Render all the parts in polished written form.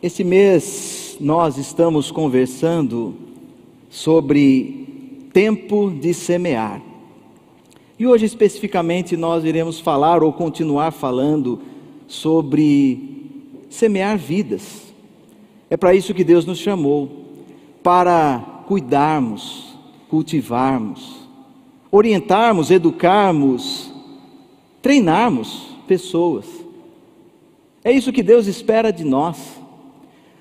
Esse mês nós estamos conversando sobre tempo de semear. E hoje especificamente nós iremos falar ou continuar falando sobre semear vidas. É para isso que Deus nos chamou, para cuidarmos, cultivarmos, orientarmos, educarmos, treinarmos pessoas. É isso que Deus espera de nós.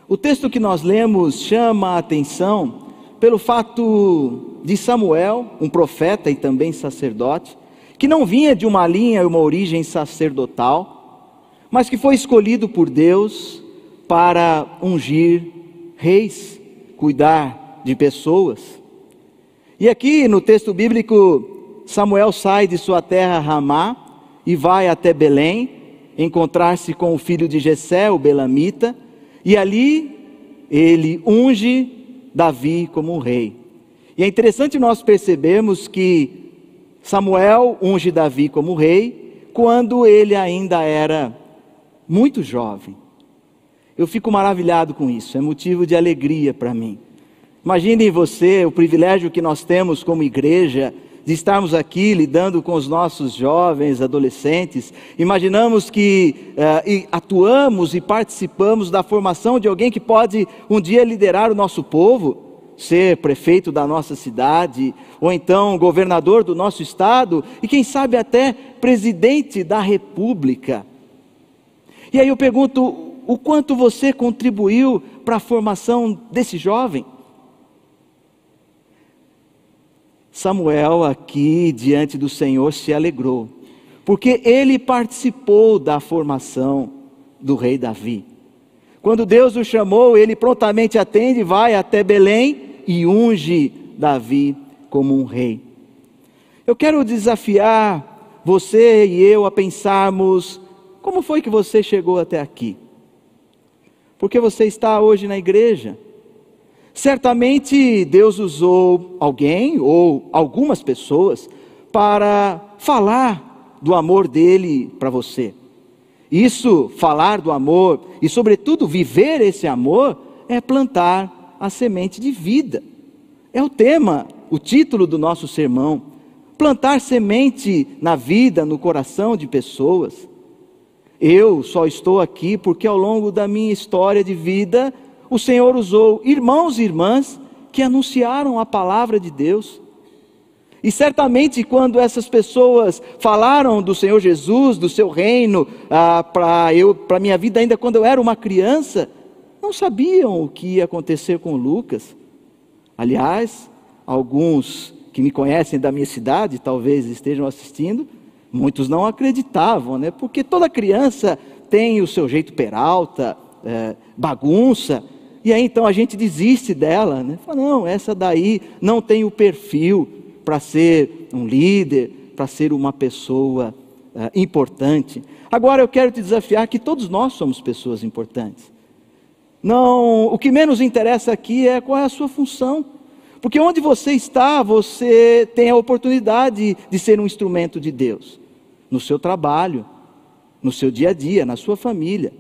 O texto que nós lemos chama a atenção pelo fato de Samuel, um profeta e também sacerdote, que não vinha de uma linha e uma origem sacerdotal, mas que foi escolhido por Deus para ungir reis, cuidar de pessoas. E aqui no texto bíblico, Samuel sai de sua terra Ramá e vai até Belém, encontrar-se com o filho de Jessé, o belamita, e ali ele unge Davi como um rei. E é interessante nós percebermos que Samuel unge Davi como rei quando ele ainda era muito jovem. Eu fico maravilhado com isso, é motivo de alegria para mim. Imagine você o privilégio que nós temos como igreja de estarmos aqui lidando com os nossos jovens, adolescentes. Imaginamos que atuamos e participamos da formação de alguém que pode um dia liderar o nosso povo, ser prefeito da nossa cidade, ou então governador do nosso estado, e quem sabe até presidente da república. E aí eu pergunto, o quanto você contribuiu para a formação desse jovem? Samuel aqui diante do Senhor se alegrou, porque ele participou da formação do rei Davi. Quando Deus o chamou, ele prontamente atende, vai até Belém e unge Davi como um rei. Eu quero desafiar você e eu a pensarmos, como foi que você chegou até aqui? Porque você está hoje na igreja? Certamente Deus usou alguém ou algumas pessoas para falar do amor dele para você. Isso, falar do amor e sobretudo viver esse amor, é plantar a semente de vida. É o tema, o título do nosso sermão. Plantar semente na vida, no coração de pessoas. Eu só estou aqui porque ao longo da minha história de vida, o Senhor usou irmãos e irmãs que anunciaram a palavra de Deus. E certamente quando essas pessoas falaram do Senhor Jesus, do seu reino, para a minha vida ainda quando eu era uma criança, não sabiam o que ia acontecer com Lucas. Aliás, alguns que me conhecem da minha cidade, talvez estejam assistindo, muitos não acreditavam, né? Porque toda criança tem o seu jeito peralta, bagunça. E aí então a gente desiste dela, né? Fala, não, essa daí não tem o perfil para ser um líder, para ser uma pessoa importante. Agora eu quero te desafiar que todos nós somos pessoas importantes. Não, o que menos interessa aqui é qual é a sua função. Porque onde você está, você tem a oportunidade de ser um instrumento de Deus. No seu trabalho, no seu dia a dia, na sua família.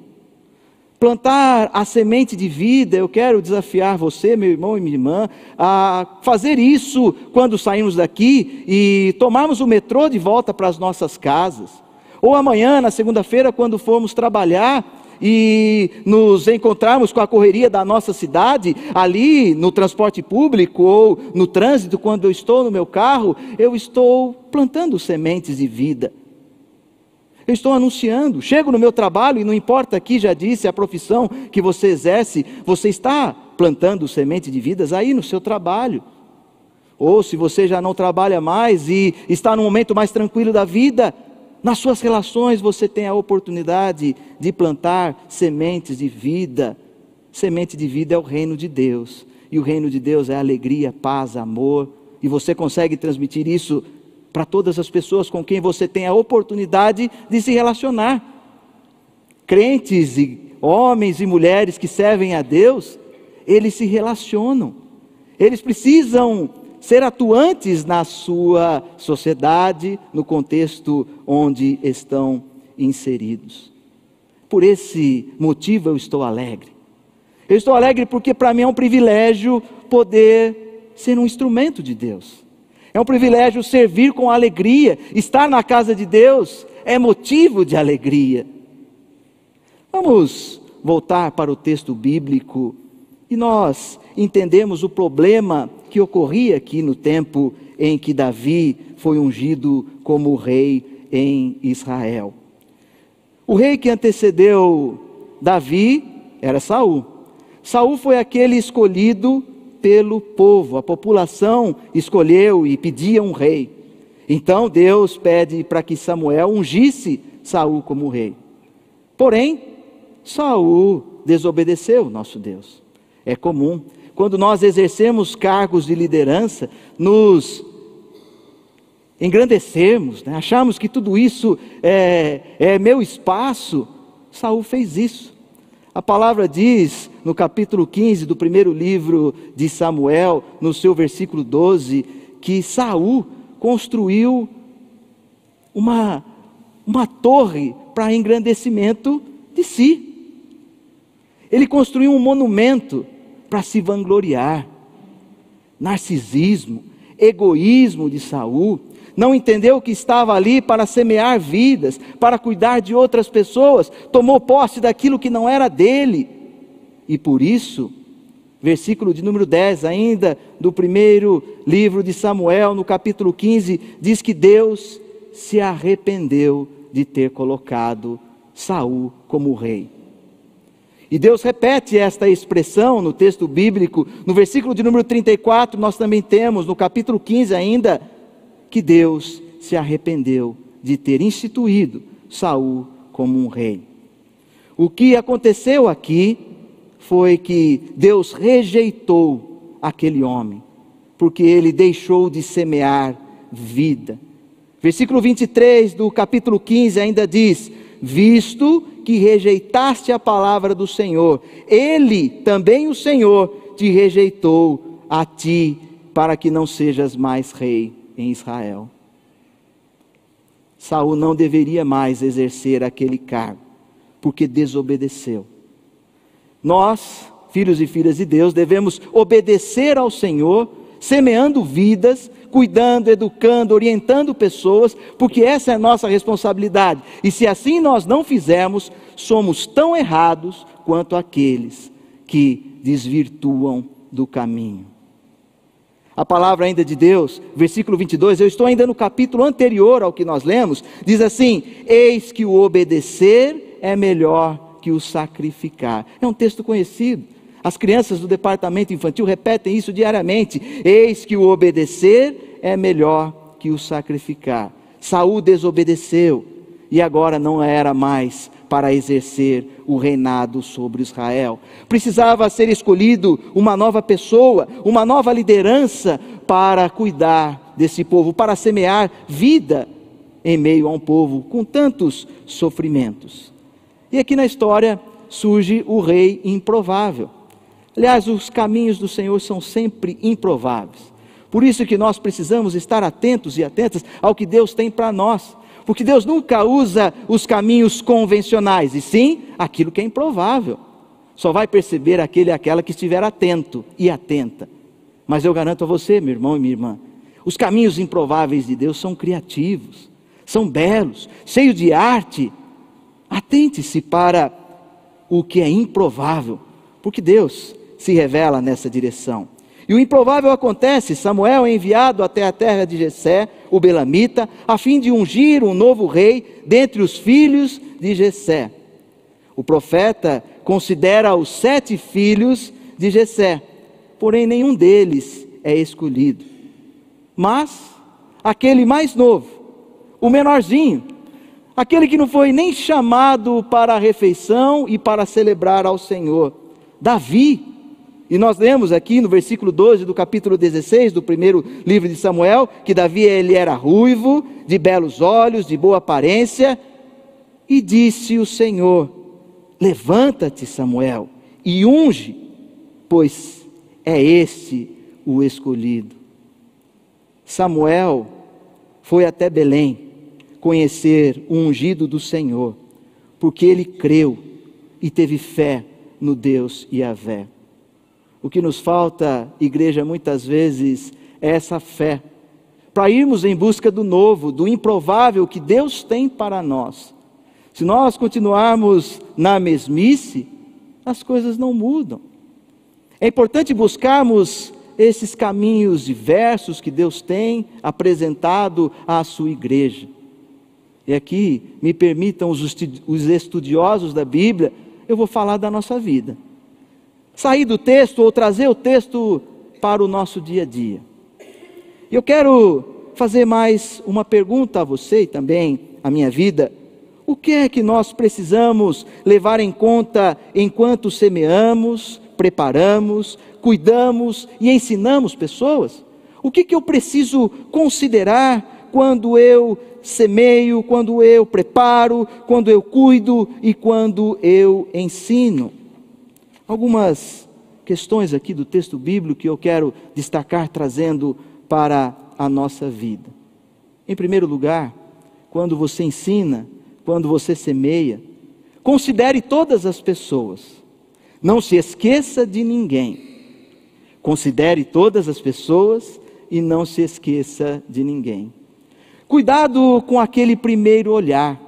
Plantar a semente de vida, eu quero desafiar você, meu irmão e minha irmã, a fazer isso quando saímos daqui e tomarmos o metrô de volta para as nossas casas. Ou amanhã, na segunda-feira, quando formos trabalhar e nos encontrarmos com a correria da nossa cidade, ali no transporte público ou no trânsito, quando eu estou no meu carro, eu estou plantando sementes de vida. Eu estou anunciando, chego no meu trabalho e não importa aqui, já disse, a profissão que você exerce, você está plantando semente de vidas aí no seu trabalho. Ou se você já não trabalha mais e está num momento mais tranquilo da vida, nas suas relações você tem a oportunidade de plantar sementes de vida. Semente de vida é o reino de Deus. E o reino de Deus é alegria, paz, amor. E você consegue transmitir isso para todas as pessoas com quem você tem a oportunidade de se relacionar. Crentes e homens e mulheres que servem a Deus, eles se relacionam. Eles precisam ser atuantes na sua sociedade, no contexto onde estão inseridos. Por esse motivo eu estou alegre. Eu estou alegre porque para mim é um privilégio poder ser um instrumento de Deus. É um privilégio servir com alegria. Estar na casa de Deus é motivo de alegria. Vamos voltar para o texto bíblico e nós entendemos o problema que ocorria aqui no tempo em que Davi foi ungido como rei em Israel. O rei que antecedeu Davi era Saul. Saul foi aquele escolhido pelo povo, a população escolheu e pedia um rei. Então Deus pede para que Samuel ungisse Saul como rei. Porém, Saul desobedeceu nosso Deus. É comum, quando nós exercemos cargos de liderança, nos engrandecermos, né? Achamos que tudo isso é meu espaço. Saul fez isso. A palavra diz no capítulo 15 do primeiro livro de Samuel, no seu versículo 12, que Saul construiu uma torre para engrandecimento de si. Ele construiu um monumento para se vangloriar. Narcisismo, egoísmo de Saul. Não entendeu que estava ali para semear vidas, para cuidar de outras pessoas. Tomou posse daquilo que não era dele. E por isso, versículo de número 10 ainda, do primeiro livro de Samuel, no capítulo 15, diz que Deus se arrependeu de ter colocado Saul como rei. E Deus repete esta expressão no texto bíblico, no versículo de número 34, nós também temos, no capítulo 15 ainda, que Deus se arrependeu de ter instituído Saul como um rei. O que aconteceu aqui foi que Deus rejeitou aquele homem, porque ele deixou de semear vida. Versículo 23 do capítulo 15 ainda diz: visto que rejeitaste a palavra do Senhor, ele, também o Senhor, te rejeitou a ti, para que não sejas mais rei em Israel. Saul não deveria mais exercer aquele cargo, porque desobedeceu. Nós, filhos e filhas de Deus, devemos obedecer ao Senhor, semeando vidas, cuidando, educando, orientando pessoas, porque essa é a nossa responsabilidade. E se assim nós não fizermos, somos tão errados quanto aqueles que desvirtuam do caminho. A palavra ainda de Deus, versículo 22, eu estou ainda no capítulo anterior ao que nós lemos, diz assim: eis que o obedecer é melhor que o sacrificar. É um texto conhecido. As crianças do departamento infantil repetem isso diariamente. Eis que o obedecer é melhor que o sacrificar. Saul desobedeceu e agora não era mais para exercer o reinado sobre Israel. Precisava ser escolhido uma nova pessoa, uma nova liderança para cuidar desse povo, para semear vida em meio a um povo com tantos sofrimentos. E aqui na história surge o rei improvável. Aliás, os caminhos do Senhor são sempre improváveis. Por isso que nós precisamos estar atentos e atentas ao que Deus tem para nós. Porque Deus nunca usa os caminhos convencionais, e sim aquilo que é improvável. Só vai perceber aquele e aquela que estiver atento e atenta. Mas eu garanto a você, meu irmão e minha irmã, os caminhos improváveis de Deus são criativos, são belos, cheios de arte. Atente-se para o que é improvável, porque Deus se revela nessa direção. E o improvável acontece: Samuel é enviado até a terra de Jessé, o belamita, a fim de ungir um novo rei dentre os filhos de Jessé. O profeta considera os 7 filhos de Jessé, porém nenhum deles é escolhido. Mas aquele mais novo, o menorzinho, aquele que não foi nem chamado para a refeição e para celebrar ao Senhor, Davi. E nós lemos aqui no versículo 12 do capítulo 16 do primeiro livro de Samuel, que Davi ele era ruivo, de belos olhos, de boa aparência, e disse o Senhor: levanta-te, Samuel, e unge, pois é este o escolhido. Samuel foi até Belém conhecer o ungido do Senhor, porque ele creu e teve fé no Deus Yahvé. O que nos falta, igreja, muitas vezes, é essa fé, para irmos em busca do novo, do improvável que Deus tem para nós. Se nós continuarmos na mesmice, as coisas não mudam. É importante buscarmos esses caminhos diversos que Deus tem apresentado à sua igreja. E aqui, me permitam os estudiosos da Bíblia, eu vou falar da nossa vida. Sair do texto ou trazer o texto para o nosso dia a dia. Eu quero fazer mais uma pergunta a você e também à minha vida. O que é que nós precisamos levar em conta enquanto semeamos, preparamos, cuidamos e ensinamos pessoas? O que eu preciso considerar quando eu semeio, quando eu preparo, quando eu cuido e quando eu ensino? Algumas questões aqui do texto bíblico que eu quero destacar trazendo para a nossa vida. Em primeiro lugar, quando você ensina, quando você semeia, considere todas as pessoas. Não se esqueça de ninguém. Considere todas as pessoas e não se esqueça de ninguém. Cuidado com aquele primeiro olhar.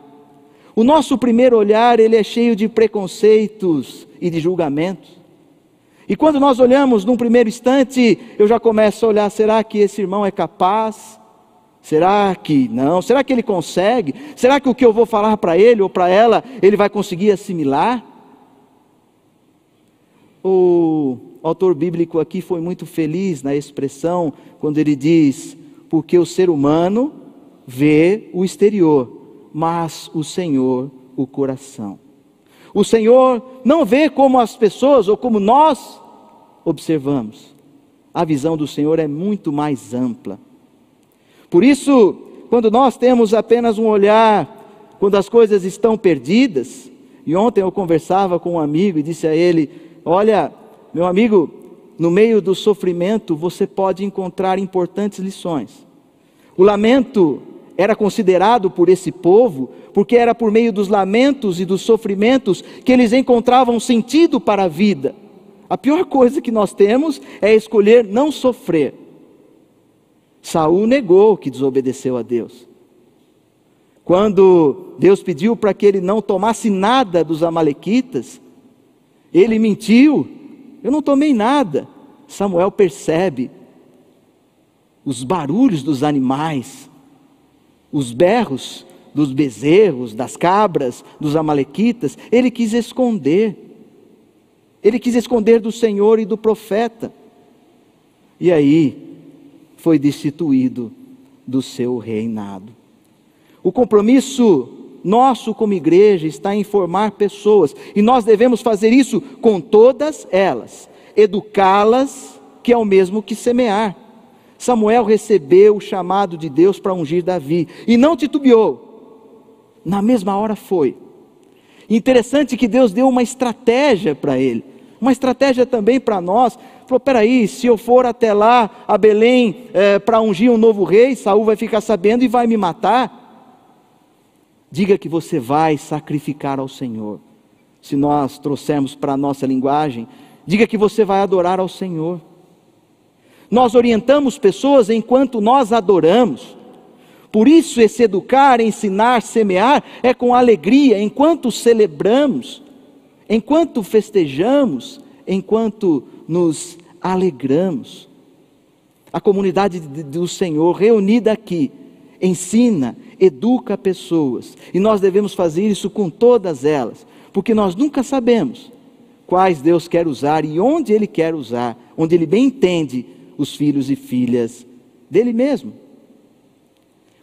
O nosso primeiro olhar, ele é cheio de preconceitos e de julgamentos. E quando nós olhamos num primeiro instante, eu já começo a olhar, será que esse irmão é capaz? Será que não? Será que ele consegue? Será que o que eu vou falar para ele ou para ela, ele vai conseguir assimilar? O autor bíblico aqui foi muito feliz na expressão, quando ele diz, porque o ser humano vê o exterior, mas o Senhor o coração. O Senhor não vê como as pessoas ou como nós observamos. A visão do Senhor é muito mais ampla. Por isso, quando nós temos apenas um olhar, quando as coisas estão perdidas, e ontem eu conversava com um amigo e disse a ele, olha, meu amigo, no meio do sofrimento você pode encontrar importantes lições. O lamento era considerado por esse povo, porque era por meio dos lamentos e dos sofrimentos que eles encontravam sentido para a vida. A pior coisa que nós temos é escolher não sofrer. Saul negou que desobedeceu a Deus. Quando Deus pediu para que ele não tomasse nada dos amalequitas, ele mentiu, eu não tomei nada. Samuel percebe os barulhos dos animais, os berros dos bezerros, das cabras, dos amalequitas, ele quis esconder. Ele quis esconder do Senhor e do profeta. E aí foi destituído do seu reinado. O compromisso nosso como igreja está em formar pessoas, e nós devemos fazer isso com todas elas, educá-las, que é o mesmo que semear. Samuel recebeu o chamado de Deus para ungir Davi, e não titubeou, na mesma hora foi. Interessante que Deus deu uma estratégia para ele, uma estratégia também para nós. Falou, peraí, se eu for até lá, a Belém, para ungir um novo rei, Saul vai ficar sabendo e vai me matar. Diga que você vai sacrificar ao Senhor. Se nós trouxermos para a nossa linguagem, diga que você vai adorar ao Senhor. Nós orientamos pessoas enquanto nós adoramos. Por isso esse educar, ensinar, semear é com alegria, enquanto celebramos, enquanto festejamos, enquanto nos alegramos. A comunidade do Senhor reunida aqui ensina, educa pessoas, e nós devemos fazer isso com todas elas, porque nós nunca sabemos quais Deus quer usar e onde Ele quer usar, onde Ele bem entende os filhos e filhas dele mesmo.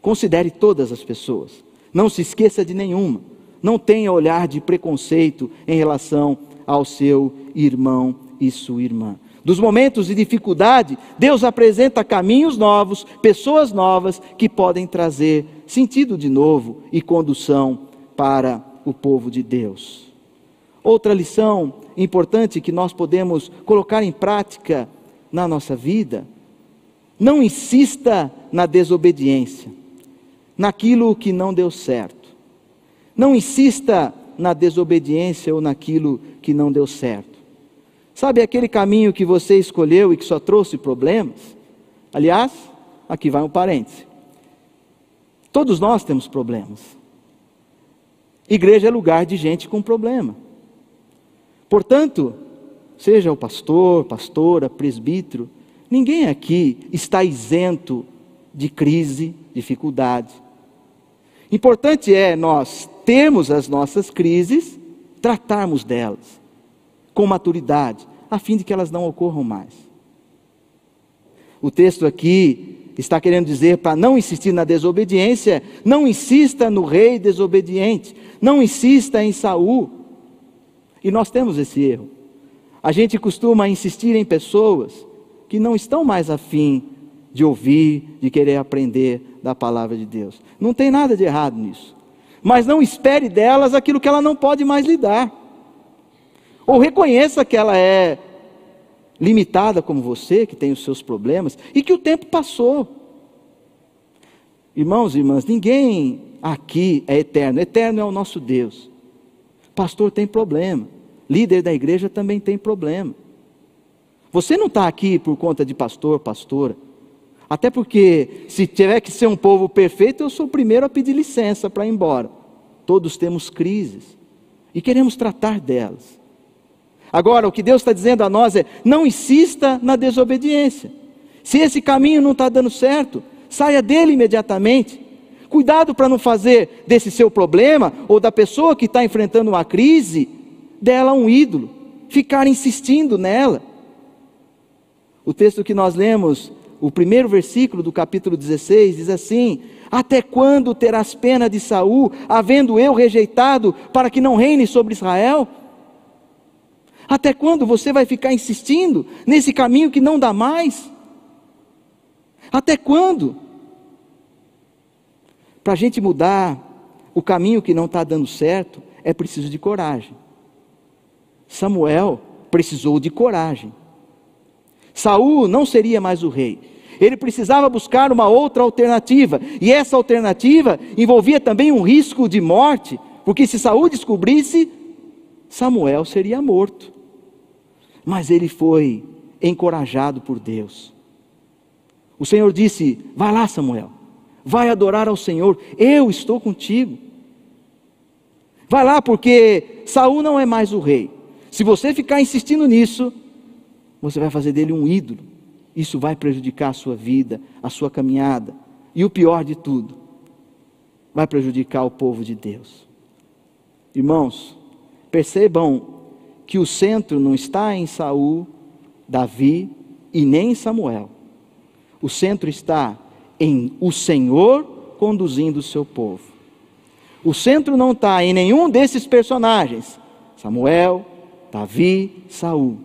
Considere todas as pessoas, não se esqueça de nenhuma, não tenha olhar de preconceito em relação ao seu irmão e sua irmã. Dos momentos de dificuldade, Deus apresenta caminhos novos, pessoas novas que podem trazer sentido de novo e condução para o povo de Deus. Outra lição importante que nós podemos colocar em prática na nossa vida, não insista na desobediência, naquilo que não deu certo. Não insista na desobediência ou naquilo que não deu certo. Sabe aquele caminho que você escolheu e que só trouxe problemas? Aliás, aqui vai um parêntese. Todos nós temos problemas. Igreja é lugar de gente com problema. Portanto, seja o pastor, pastora, presbítero, ninguém aqui está isento de crise, dificuldade. Importante é nós termos as nossas crises, tratarmos delas com maturidade, a fim de que elas não ocorram mais. O texto aqui está querendo dizer para não insistir na desobediência, não insista no rei desobediente, não insista em Saul. E nós temos esse erro. A gente costuma insistir em pessoas que não estão mais afim de ouvir, de querer aprender da palavra de Deus. Não tem nada de errado nisso. Mas não espere delas aquilo que ela não pode mais lidar. Ou reconheça que ela é limitada como você, que tem os seus problemas, e que o tempo passou. Irmãos e irmãs, ninguém aqui é eterno. Eterno é o nosso Deus. Pastor tem problema. Líder da igreja também tem problema. Você não está aqui por conta de pastor, pastora. Até porque, se tiver que ser um povo perfeito, eu sou o primeiro a pedir licença para ir embora. Todos temos crises e queremos tratar delas. Agora, o que Deus está dizendo a nós é: não insista na desobediência. Se esse caminho não está dando certo, saia dele imediatamente. Cuidado para não fazer desse seu problema, ou da pessoa que está enfrentando uma crise, dela um ídolo, ficar insistindo nela. O texto que nós lemos, o primeiro versículo do capítulo 16, diz assim: até quando terás pena de Saul, havendo eu rejeitado, para que não reine sobre Israel? Até quando você vai ficar insistindo nesse caminho que não dá mais? Até quando? Para a gente mudar o caminho que não está dando certo, é preciso de coragem. Samuel precisou de coragem. Saul não seria mais o rei. Ele precisava buscar uma outra alternativa. E essa alternativa envolvia também um risco de morte, porque se Saul descobrisse, Samuel seria morto. Mas ele foi encorajado por Deus. O Senhor disse: vai lá, Samuel, vai adorar ao Senhor, eu estou contigo. Vai lá, porque Saul não é mais o rei. Se você ficar insistindo nisso, você vai fazer dele um ídolo. Isso vai prejudicar a sua vida, a sua caminhada. E o pior de tudo, vai prejudicar o povo de Deus. Irmãos, percebam que o centro não está em Saul, Davi e nem em Samuel. O centro está em o Senhor conduzindo o seu povo. O centro não está em nenhum desses personagens, Samuel, Davi, Saul.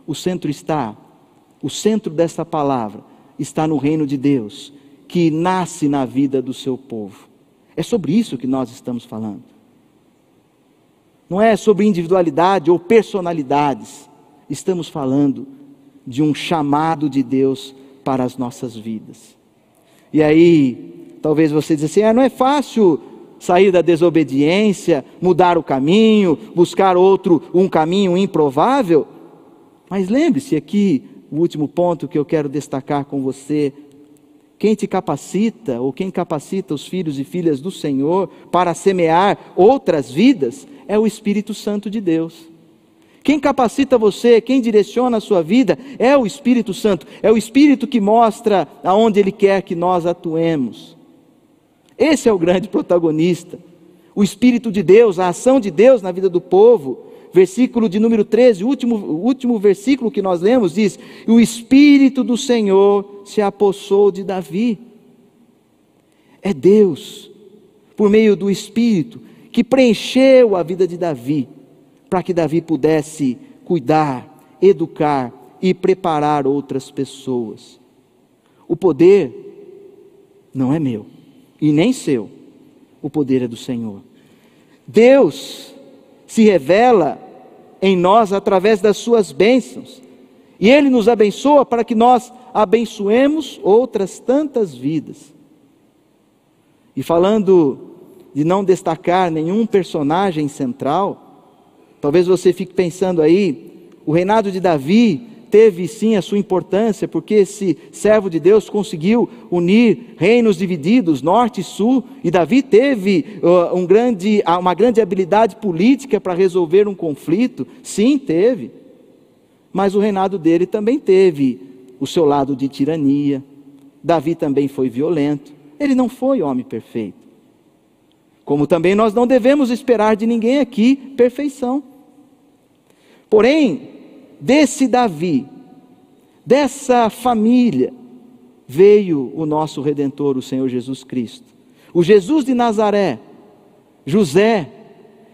O centro dessa palavra está no reino de Deus, que nasce na vida do seu povo. É sobre isso que nós estamos falando. Não é sobre individualidade ou personalidades. Estamos falando de um chamado de Deus para as nossas vidas. E aí, talvez você diz assim: não é fácil sair da desobediência, mudar o caminho, buscar um caminho improvável. Mas lembre-se aqui, o último ponto que eu quero destacar com você: quem te capacita, ou quem capacita os filhos e filhas do Senhor para semear outras vidas, é o Espírito Santo de Deus. Quem capacita você, quem direciona a sua vida, é o Espírito Santo. É o Espírito que mostra aonde Ele quer que nós atuemos. Esse é o grande protagonista. O Espírito de Deus, a ação de Deus na vida do povo. Versículo de número 13, o último versículo que nós lemos diz: o Espírito do Senhor se apossou de Davi. É Deus, por meio do Espírito, que preencheu a vida de Davi, para que Davi pudesse cuidar, educar e preparar outras pessoas. O poder não é meu e nem seu, o poder é do Senhor. Deus se revela em nós através das suas bênçãos. E Ele nos abençoa para que nós abençoemos outras tantas vidas. E falando de não destacar nenhum personagem central, talvez você fique pensando aí, o reinado de Davi teve sim a sua importância, porque esse servo de Deus conseguiu unir reinos divididos, norte e sul, e Davi teve uma grande habilidade política para resolver um conflito. Sim, teve. Mas o reinado dele também teve o seu lado de tirania. Davi também foi violento. Ele não foi homem perfeito. Como também nós não devemos esperar de ninguém aqui perfeição. Porém, desse Davi, dessa família, veio o nosso Redentor, o Senhor Jesus Cristo. O Jesus de Nazaré, José,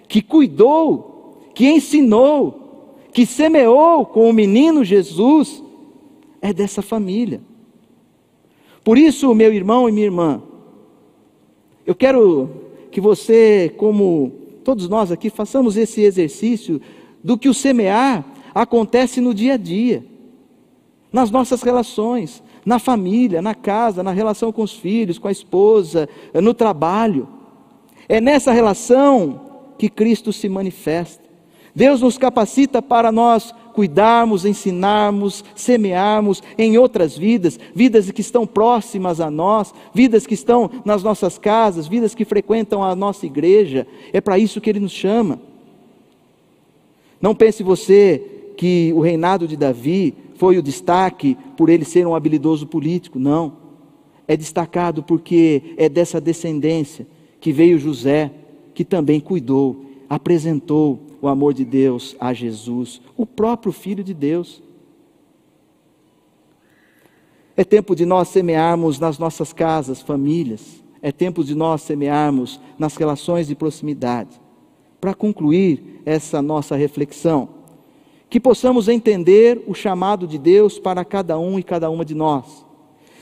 que cuidou, que ensinou, que semeou com o menino Jesus, é dessa família. Por isso, meu irmão e minha irmã, eu quero que você, como todos nós aqui, façamos esse exercício do que o semear acontece no dia a dia, nas nossas relações, na família, na casa, na relação com os filhos, com a esposa, no trabalho. É nessa relação que Cristo se manifesta. Deus nos capacita para nós cuidarmos, ensinarmos, semearmos em outras vidas, vidas que estão próximas a nós, vidas que estão nas nossas casas, vidas que frequentam a nossa igreja. É para isso que Ele nos chama. Não pense você que o reinado de Davi foi o destaque por ele ser um habilidoso político. Não. É destacado porque é dessa descendência que veio José, que também cuidou, apresentou o amor de Deus a Jesus, o próprio Filho de Deus. É tempo de nós semearmos nas nossas casas, famílias. É tempo de nós semearmos nas relações de proximidade. Para concluir essa nossa reflexão, que possamos entender o chamado de Deus para cada um e cada uma de nós.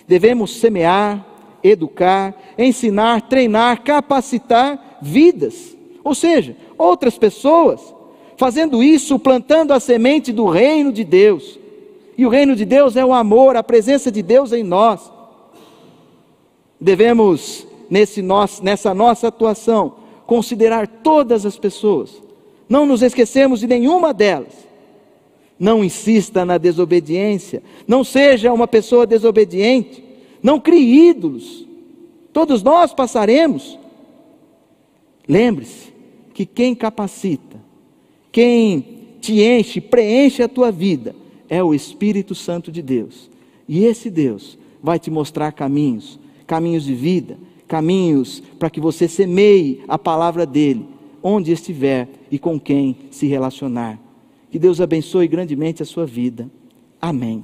Devemos semear, educar, ensinar, treinar, capacitar vidas, ou seja, outras pessoas, fazendo isso, plantando a semente do reino de Deus. E o reino de Deus é o amor, a presença de Deus em nós. Devemos, nessa nossa atuação, considerar todas as pessoas, não nos esquecemos de nenhuma delas. Não insista na desobediência, não seja uma pessoa desobediente, não crie ídolos, todos nós passaremos. Lembre-se que quem capacita, quem te enche, preenche a tua vida, é o Espírito Santo de Deus. E esse Deus vai te mostrar caminhos de vida, caminhos para que você semeie a palavra dEle, onde estiver e com quem se relacionar. Que Deus abençoe grandemente a sua vida. Amém.